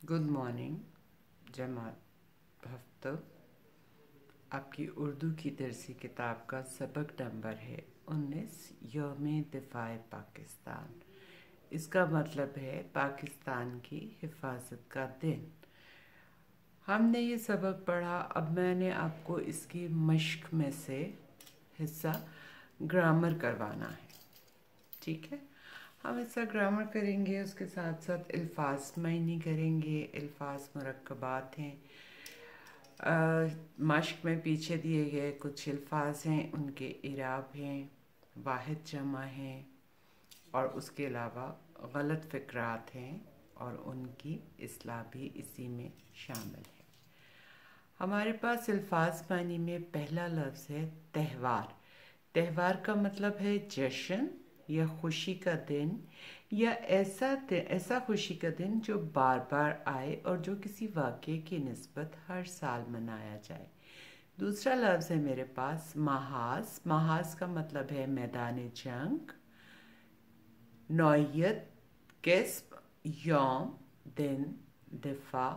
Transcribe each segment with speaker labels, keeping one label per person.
Speaker 1: Good morning जमात हफ्ता। आपकी उर्दू की दरसी किताब का सबक नंबर है 19, यौम दिफाए पाकिस्तान। इसका मतलब है पाकिस्तान की हिफाजत का दिन। हमने ये सबक पढ़ा। अब मैंने आपको इसकी मश्क में से हिस्सा ग्रामर करवाना है। ठीक है, हम इसका ग्रामर करेंगे, उसके साथ साथ अल्फाज मायनी करेंगे। अल्फाज मुरक्कबात हैं। मश्क में पीछे दिए गए कुछ अल्फाज हैं, उनके इराब हैं, वाहिद जमा हैं, और उसके अलावा गलत फ़िक्रात हैं और उनकी इस्लाह भी इसी में शामिल है। हमारे पास अल्फाज मानी में पहला लफ्ज़ है त्यौहार। त्यौहार का मतलब है जश्न या खुशी का दिन, या ऐसा खुशी का दिन जो बार बार आए और जो किसी वाक़े की निस्बत हर साल मनाया जाए। दूसरा लफ्ज़ है मेरे पास महाज। महाज का मतलब है मैदान जंग। नौयत, किस्म, यौम, दिन, दिफा,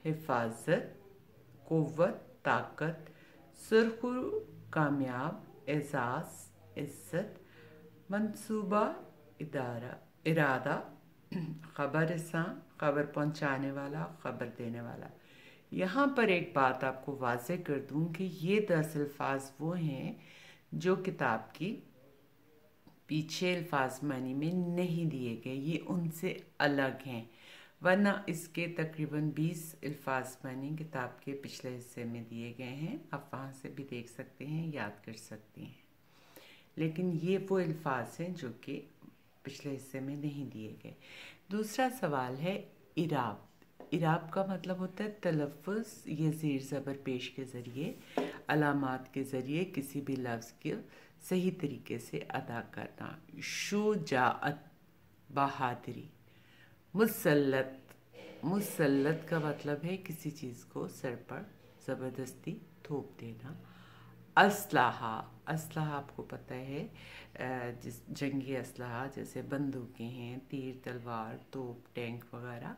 Speaker 1: हिफाजत, क़ुव्वत, ताकत, सुरखरू, कामयाब, एजाज़, इज़्ज़त, मंसूबा, इरादा, ख़बरसां, ख़बर पहुंचाने वाला, ख़बर देने वाला। यहाँ पर एक बात आपको वाज़ेह कर दूँ कि ये 10 अल्फाज वो हैं जो किताब की पीछे अल्फाज मानी में नहीं दिए गए, ये उनसे अलग हैं। वरना इसके तकरीबन 20 अल्फाज मानी किताब के पिछले हिस्से में दिए गए हैं। आप वहाँ से भी देख सकते हैं, याद कर सकते हैं। लेकिन ये वो अल्फाज हैं जो कि पिछले हिस्से में नहीं दिए गए। दूसरा सवाल है इराब। इराब का मतलब होता है तलफ़ुज़ या ज़ेर ज़बर पेश के ज़रिए, अलामात के ज़रिए किसी भी लफ्ज़ के सही तरीके से अदा करना। शुजाअत, बहादुरी। मुसल्लत, मुसल्लत का मतलब है किसी चीज़ को सर पर ज़बरदस्ती थोप देना। असलाहा, असलाहा आपको पता है जिस जंगी असलाहा जैसे बंदूकें हैं, तीर तलवार, तोप, टैंक वगैरह।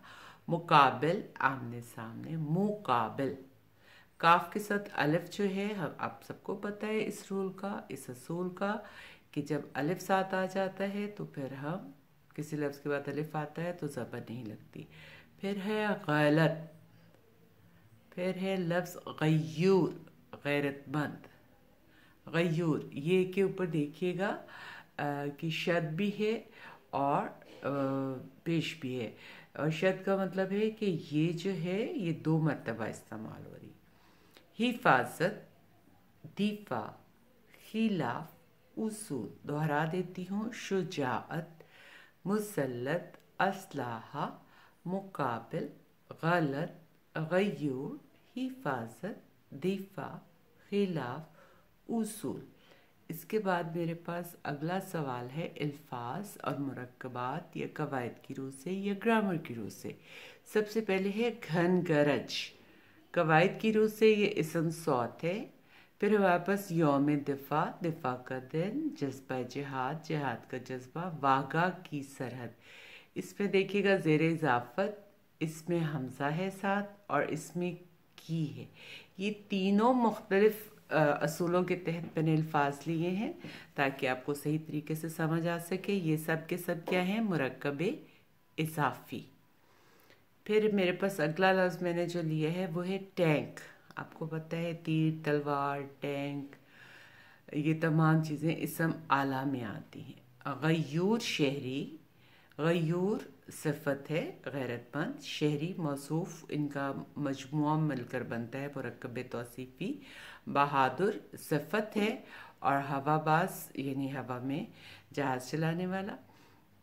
Speaker 1: मुकाबिल, आमने सामने। मुकाबिल, काफ के साथ अलिफ जो है, हम आप सबको पता है इस रूल का, इस असूल का, कि जब अलिफ साथ आ जाता है तो फिर हम किसी लफ्ज़ के बाद अलिफ आता है तो ज़बर नहीं लगती। फिर है गलत। फिर है लफ्ज़ गयूर, गैरतमंद। गयूर, ये के ऊपर देखिएगा कि शद भी है और पेश भी है। और शद का मतलब है कि ये जो है ये 2 मरतबा इस्तेमाल हो रही। हिफाजत, दीफा, खिलाफ, उसूल। दोहरा देती हूँ। शुजाअत, मुसल्लत, असलाहा, मुकाबिल, गलत, गयूर, हिफाजत, दीफा, खिलाफ, उसूल। इसके बाद मेरे पास अगला सवाल है अल्फाज और मुरक्कबात या कवायद की रूह से या ग्रामर की रूह से। सबसे पहले है घन गरज। कवायद की रूह से ये इसम सौत है। फिर वापस यौम दिफा, दिफा का दिन, जज्बा जिहाद, जिहाद का जज्बा, वागा की सरहद। इसमें देखिएगा ज़ेर इजाफत, इसमें हमज़ा है साथ और इसमें की है। ये तीनों मुख्तलिफ असूलों के तहत मैंने अल्फाज लिए हैं ताकि आपको सही तरीके से समझ आ सके। ये सब के सब क्या हैं? मुरक्कब इजाफी। फिर मेरे पास अगला लफ्ज़ मैंने जो लिया है वो है टैंक। आपको पता है तीर तलवार, टैंक, ये तमाम चीज़ें इसम आला में आती हैं। गयूर शहरी, गयूर सिफत है गैरतमंद, शहरी मौसूफ, इनका मजमुआ मिलकर बनता है मुरक्कब तौसीफ़ी। बहादुर सिफत है और हवाबाज यानी हवा में जहाज़ चलाने वाला।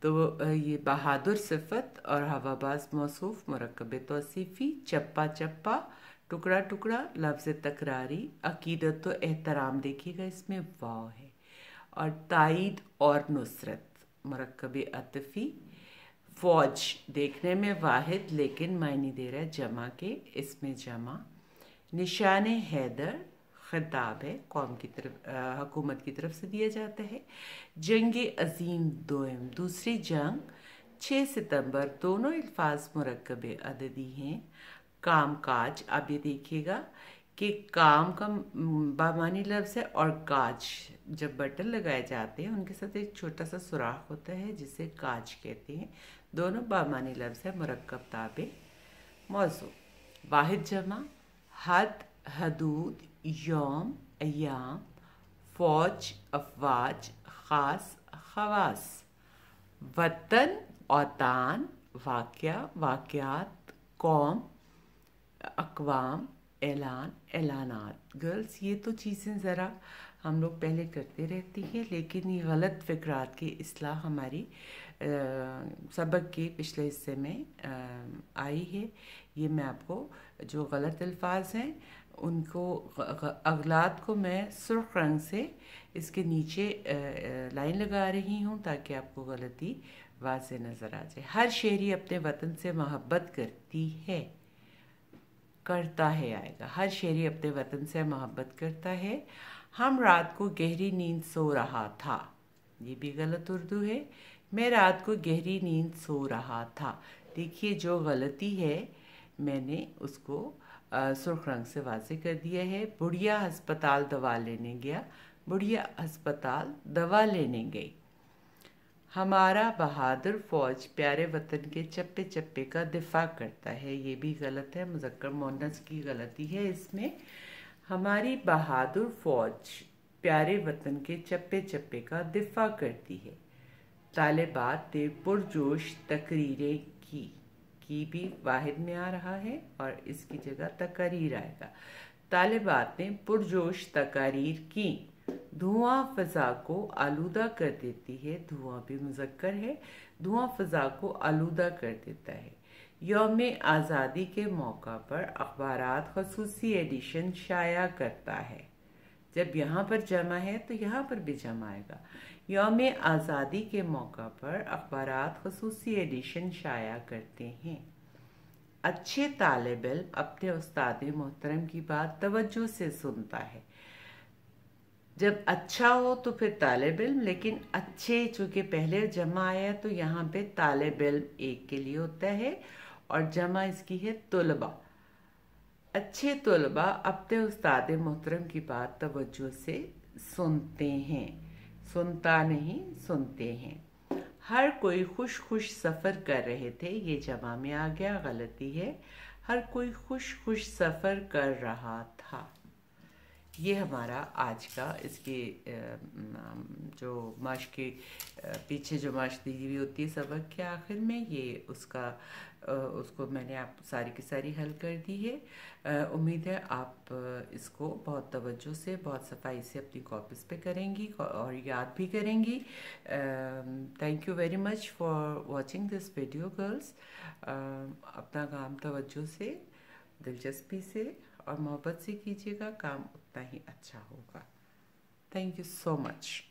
Speaker 1: तो ये बहादुर सिफत और हवाबाज मौसूफ मुरक्कब तौसीफ़ी। चप्पा चप्पा, टुकड़ा टुकड़ा, लफ्ज़ तकरारी। अकीदत तो एहतराम, देखिएगा इसमें वाव है। और ताईद और नुसरत, मुरक्कब अतफ़ी। फ़ौज, देखने में वाहिद लेकिन मायने दे रहा है जमा के, इसमें जमा। निशान हैदर, खिताब है कौम की तरफ, हुकूमत की तरफ से दिया जाता है। जंग अज़ीम दोयम, दूसरी जंग, 6 सितंबर दोनों अल्फाज मुरक्कब अददी हैं। काम काज, आप ये देखिएगा कि काम का बामानी लफ्ज़ है और काज जब बटन लगाए जाते हैं उनके साथ एक छोटा सा सुराख होता है जिसे काज कहते हैं। दोनों बामानी लफ्ज़ है मुरक्कब ताबे मौजू। वाहिद जमा हद, हदूद, यौम, अयाम, फ़ौज, अफवाज, ख़ास, ख़वास। वतन, औतान, वाक़या, वाक़यात, कौम, अक़वाम, ऐलान, ऐलानात। गर्ल्स, ये तो चीज़ें ज़रा हम लोग पहले करते रहती हैं, लेकिन ये गलत फ़िक्रात की इस्लाह हमारी सबक के पिछले हिस्से में आई है। ये मैं आपको जो गलत अल्फाज हैं उनको अगलात को मैं सुर्ख रंग से इसके नीचे लाइन लगा रही हूँ ताकि आपको गलती वाज़े नज़र आ जाए। हर शहरी अपने वतन से मोहब्बत करता है आएगा। हर शहरी अपने वतन से मोहब्बत करता है। हम रात को गहरी नींद सो रहा था, ये भी गलत उर्दू है। मैं रात को गहरी नींद सो रहा था। देखिए जो गलती है मैंने उसको सुर्ख रंग से वाज़े कर दिया है। बुढ़िया अस्पताल दवा लेने गया, बुढ़िया अस्पताल दवा लेने गई। हमारा बहादुर फ़ौज प्यारे वतन के चप्पे चप्पे का दिफा करता है, ये भी गलत है। मुज़क्कर मुअन्नस की गलती है इसमें। हमारी बहादुर फ़ौज प्यारे वतन के चप्पे चप्पे का दिफा करती है। तालिबात ने पुरजोश तकरीरें की भी वाहिद में आ रहा है और इसकी जगह तकरीर आएगा। तालिबात ने पुरजोश तकारीर की। धुआं फ़ज़ा को आलूदा कर देती है, धुआं भी मुज़क्कर है। धुआं फ़ज़ा को आलूदा कर देता है। यौम आज़ादी के मौका पर अखबारात ख़ुसूसी एडिशन शाया करता है। जब यहाँ पर जमा है तो यहाँ पर भी जमा आएगा। यौम आज़ादी के मौका पर अखबारात ख़ुसूसी एडिशन शाया करते हैं। अच्छे तालिब इल्म अपने उस्ताद मोहतरम की बात तवज्जो से सुनता है। जब अच्छा हो तो फिर तालिब इल्म, लेकिन अच्छे चूँकि पहले जमा आया तो यहाँ पे तालिब इल्म एक के लिए होता है और जमा इसकी है तुलबा। अच्छे तुलबा अपने उस्ताद मोहतरम की बात तवज्जो से सुनते हैं, सुनता नहीं सुनते हैं। हर कोई खुश खुश सफ़र कर रहे थे, ये जमा में आ गया, गलती है। हर कोई खुश खुश सफ़र कर रहा था। ये हमारा आज का इसके जो माश के पीछे जो माश दी हुई होती है सबक के आखिर में, ये उसको मैंने आप सारी की सारी हल कर दी है। उम्मीद है आप इसको बहुत तवज्जो से बहुत सफाई से अपनी कॉपीज़ पे करेंगी और याद भी करेंगी। Thank you very much for watching this video girls. अपना काम तवज्जो से, दिलचस्पी से और मोहब्बत से कीजिएगा, काम उतना ही अच्छा होगा। Thank you so much.